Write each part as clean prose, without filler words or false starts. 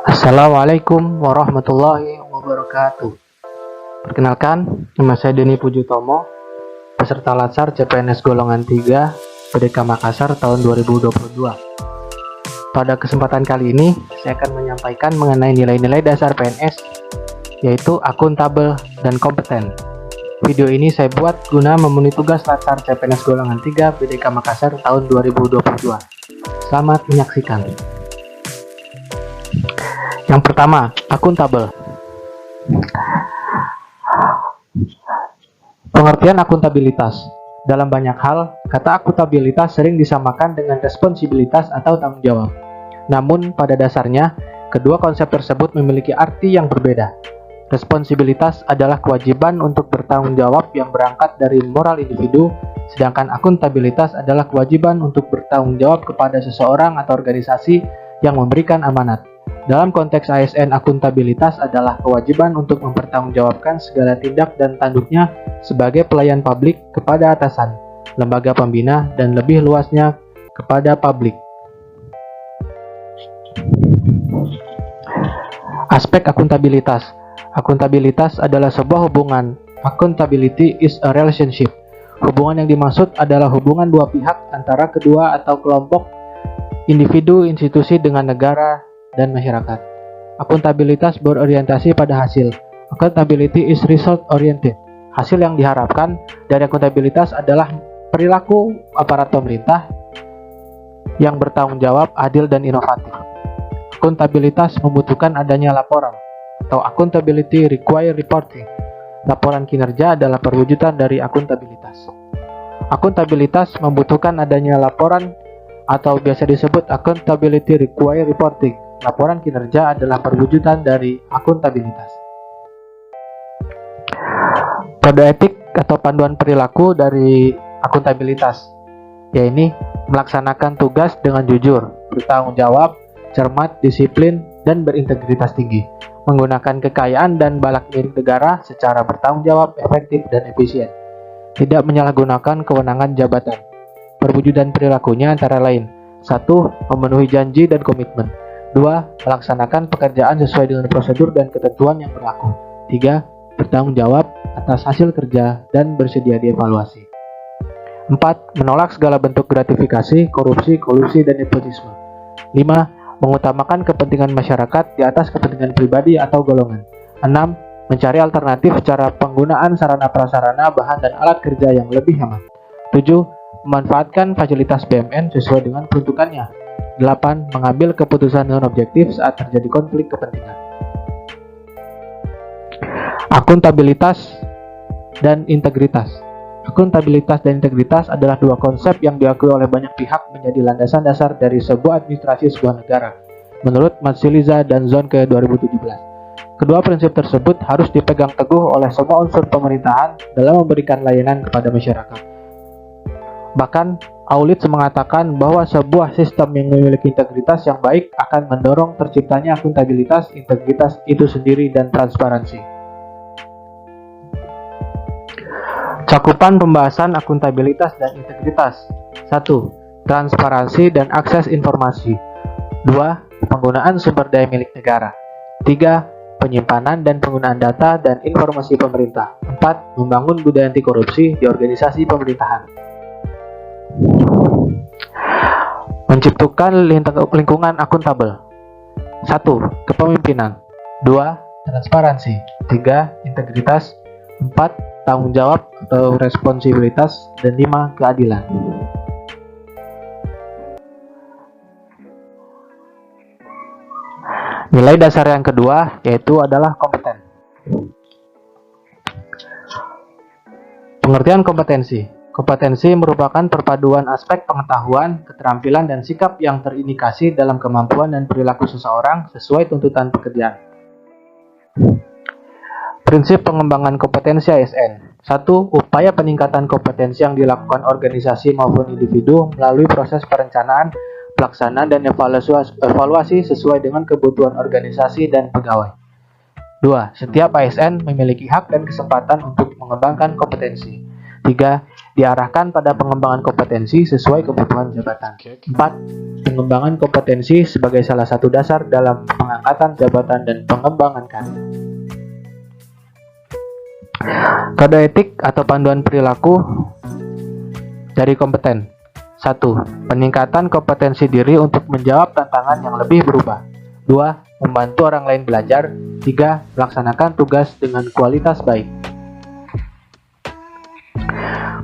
Assalamualaikum warahmatullahi wabarakatuh. Perkenalkan, nama saya Denny Pujutomo, peserta Latsar CPNS golongan 3 PDK Makassar tahun 2022. Pada kesempatan kali ini, saya akan menyampaikan mengenai nilai-nilai dasar PNS, yaitu akuntabel dan kompeten. Video ini saya buat guna memenuhi tugas Latsar CPNS golongan 3 PDK Makassar tahun 2022. Selamat menyaksikan. Yang pertama, akuntabel. Pengertian akuntabilitas. Dalam banyak hal, kata akuntabilitas sering disamakan dengan responsibilitas atau tanggung jawab. Namun, pada dasarnya, kedua konsep tersebut memiliki arti yang berbeda. Responsibilitas adalah kewajiban untuk bertanggung jawab yang berangkat dari moral individu, sedangkan akuntabilitas adalah kewajiban untuk bertanggung jawab kepada seseorang atau organisasi yang memberikan amanat. Dalam konteks ASN, akuntabilitas adalah kewajiban untuk mempertanggungjawabkan segala tindak dan tanduknya sebagai pelayan publik kepada atasan, lembaga pembina, dan lebih luasnya kepada publik. Aspek akuntabilitas. Akuntabilitas adalah sebuah hubungan. Accountability is a relationship. Hubungan yang dimaksud adalah hubungan dua pihak antara kedua atau kelompok individu, institusi dengan negara dan masyarakat. Akuntabilitas berorientasi pada hasil. Accountability is result oriented. Hasil yang diharapkan dari akuntabilitas adalah perilaku aparat pemerintah yang bertanggung jawab, adil, dan inovatif. Akuntabilitas membutuhkan adanya laporan atau accountability require reporting. Laporan kinerja adalah perwujudan dari akuntabilitas. Akuntabilitas membutuhkan adanya laporan atau biasa disebut accountability require reporting. Laporan kinerja adalah perwujudan dari akuntabilitas. Kode etik atau panduan perilaku dari akuntabilitas, yaitu melaksanakan tugas dengan jujur, bertanggung jawab, cermat, disiplin, dan berintegritas tinggi, menggunakan kekayaan dan balak milik negara secara bertanggung jawab, efektif, dan efisien, tidak menyalahgunakan kewenangan jabatan. Perwujudan perilakunya antara lain: 1. Memenuhi janji dan komitmen. 2. Melaksanakan pekerjaan sesuai dengan prosedur dan ketentuan yang berlaku. 3. Bertanggung jawab atas hasil kerja dan bersedia dievaluasi. 4. Menolak segala bentuk gratifikasi, korupsi, kolusi, dan nepotisme. 5. Mengutamakan kepentingan masyarakat di atas kepentingan pribadi atau golongan. 6. Mencari alternatif cara penggunaan sarana prasarana, bahan, dan alat kerja yang lebih hemat. 7. Memanfaatkan fasilitas BUMN sesuai dengan peruntukannya. 8. Mengambil keputusan dengan objektif saat terjadi konflik kepentingan. Akuntabilitas dan integritas. Akuntabilitas dan integritas adalah dua konsep yang diakui oleh banyak pihak menjadi landasan dasar dari sebuah administrasi sebuah negara, menurut Matsiliza dan Zonke 2017. Kedua prinsip tersebut harus dipegang teguh oleh semua unsur pemerintahan dalam memberikan layanan kepada masyarakat. Bahkan, Aulitz mengatakan bahwa sebuah sistem yang memiliki integritas yang baik akan mendorong terciptanya akuntabilitas, integritas itu sendiri, dan transparansi. Cakupan pembahasan akuntabilitas dan integritas. 1. Transparansi dan akses informasi. 2. Penggunaan sumber daya milik negara. 3. Penyimpanan dan penggunaan data dan informasi pemerintah. 4. Membangun budaya anti korupsi di organisasi pemerintahan. Menciptakan lingkungan akuntabel. 1. Kepemimpinan. 2. Transparansi. 3. Integritas. 4. Tanggung jawab atau responsibilitas. Dan 5. Keadilan. Nilai dasar yang kedua yaitu adalah kompeten. Pengertian kompetensi. Kompetensi merupakan perpaduan aspek pengetahuan, keterampilan, dan sikap yang terindikasi dalam kemampuan dan perilaku seseorang sesuai tuntutan pekerjaan. Prinsip pengembangan kompetensi ASN. 1. Upaya peningkatan kompetensi yang dilakukan organisasi maupun individu melalui proses perencanaan, pelaksanaan, dan evaluasi sesuai dengan kebutuhan organisasi dan pegawai. 2. Setiap ASN memiliki hak dan kesempatan untuk mengembangkan kompetensi. 3. Diarahkan pada pengembangan kompetensi sesuai kebutuhan jabatan. 4. pengembangan kompetensi sebagai salah satu dasar dalam pengangkatan jabatan dan pengembangan karir. Kode etik atau panduan perilaku dari kompeten. 1. Peningkatan kompetensi diri untuk menjawab tantangan yang lebih berubah. 2. Membantu orang lain belajar. 3. Melaksanakan tugas dengan kualitas baik.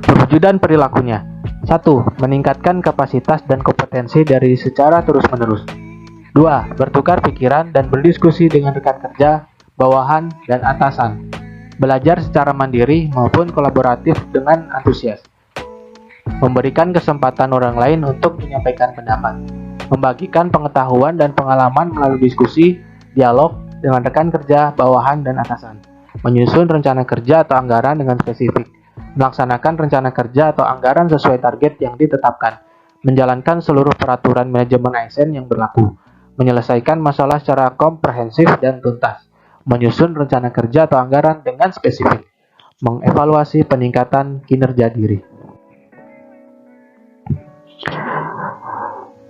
Perwujudan perilakunya. 1. Meningkatkan kapasitas dan kompetensi dari secara terus-menerus. 2. Bertukar pikiran dan berdiskusi dengan rekan kerja, bawahan, dan atasan. Belajar secara mandiri maupun kolaboratif dengan antusias. Memberikan kesempatan orang lain untuk menyampaikan pendapat. Membagikan pengetahuan dan pengalaman melalui diskusi, dialog dengan rekan kerja, bawahan, dan atasan. Menyusun rencana kerja atau anggaran dengan spesifik. Melaksanakan rencana kerja atau anggaran sesuai target yang ditetapkan. Menjalankan seluruh peraturan manajemen ASN yang berlaku. Menyelesaikan masalah secara komprehensif dan tuntas. Menyusun rencana kerja atau anggaran dengan spesifik. Mengevaluasi peningkatan kinerja diri.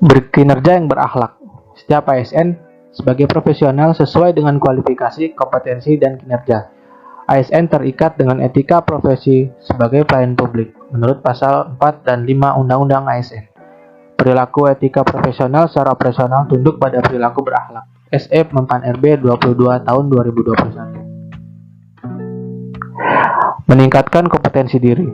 Berkinerja yang berakhlak. Setiap ASN sebagai profesional sesuai dengan kualifikasi, kompetensi, dan kinerja. ASN terikat dengan etika profesi sebagai pelayan publik menurut pasal 4 dan 5 Undang-Undang ASN. Perilaku etika profesional secara operasional tunduk pada perilaku berakhlak. SE Mempan RB 22 tahun 2021. Meningkatkan kompetensi diri.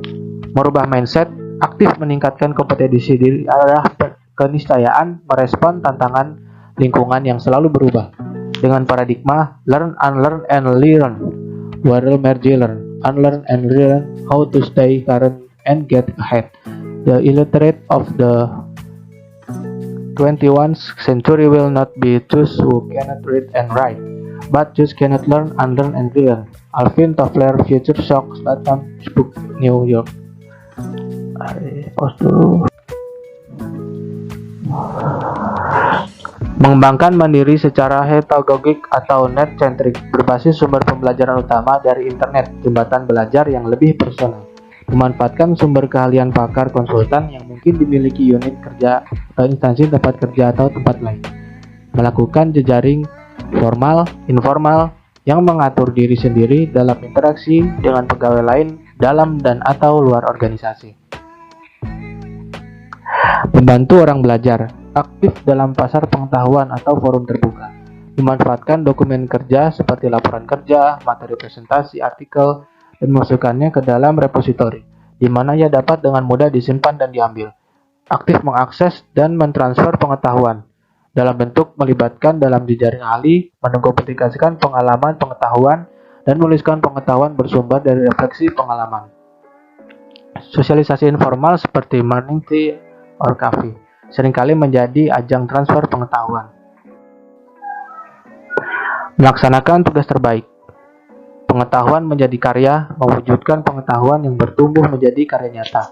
Merubah mindset, aktif meningkatkan kompetensi diri adalah keniscayaan merespon tantangan lingkungan yang selalu berubah. Dengan paradigma learn, unlearn, and learn. Warrell Merge learn, unlearn, and learn how to stay current and get ahead. The illiterate of the 21st century will not be those who cannot read and write, but just cannot learn, unlearn, and relearn. Alvin Toffler, Future Shock, Latam Book, New York. Mengembangkan mandiri secara heterogik atau net-centric, berbasis sumber pembelajaran utama dari internet, jembatan belajar yang lebih personal. Memanfaatkan sumber keahlian pakar konsultan yang mungkin dimiliki unit kerja atau instansi tempat kerja atau tempat lain. Melakukan jejaring formal, informal, yang mengatur diri sendiri dalam interaksi dengan pegawai lain dalam dan atau luar organisasi. Membantu orang belajar, aktif dalam pasar pengetahuan atau forum terbuka. Memanfaatkan dokumen kerja seperti laporan kerja, materi presentasi, artikel, dan memasukkannya ke dalam repositori, di mana ia dapat dengan mudah disimpan dan diambil. Aktif mengakses dan mentransfer pengetahuan, dalam bentuk melibatkan dalam jejaring ahli, mendokumentasikan pengalaman pengetahuan, dan menuliskan pengetahuan bersumber dari refleksi pengalaman. Sosialisasi informal seperti morning tea or coffee seringkali menjadi ajang transfer pengetahuan. Melaksanakan tugas terbaik. Pengetahuan menjadi karya, mewujudkan pengetahuan yang bertumbuh menjadi karya nyata.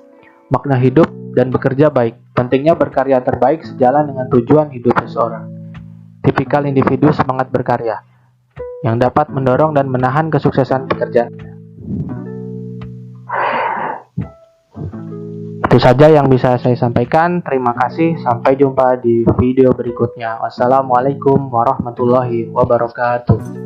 Makna hidup dan bekerja baik. Pentingnya berkarya terbaik sejalan dengan tujuan hidup seseorang. Tipikal individu semangat berkarya, yang dapat mendorong dan menahan kesuksesan pekerjaannya. Itu saja yang bisa saya sampaikan. Terima kasih. Sampai jumpa di video berikutnya. Wassalamualaikum warahmatullahi wabarakatuh.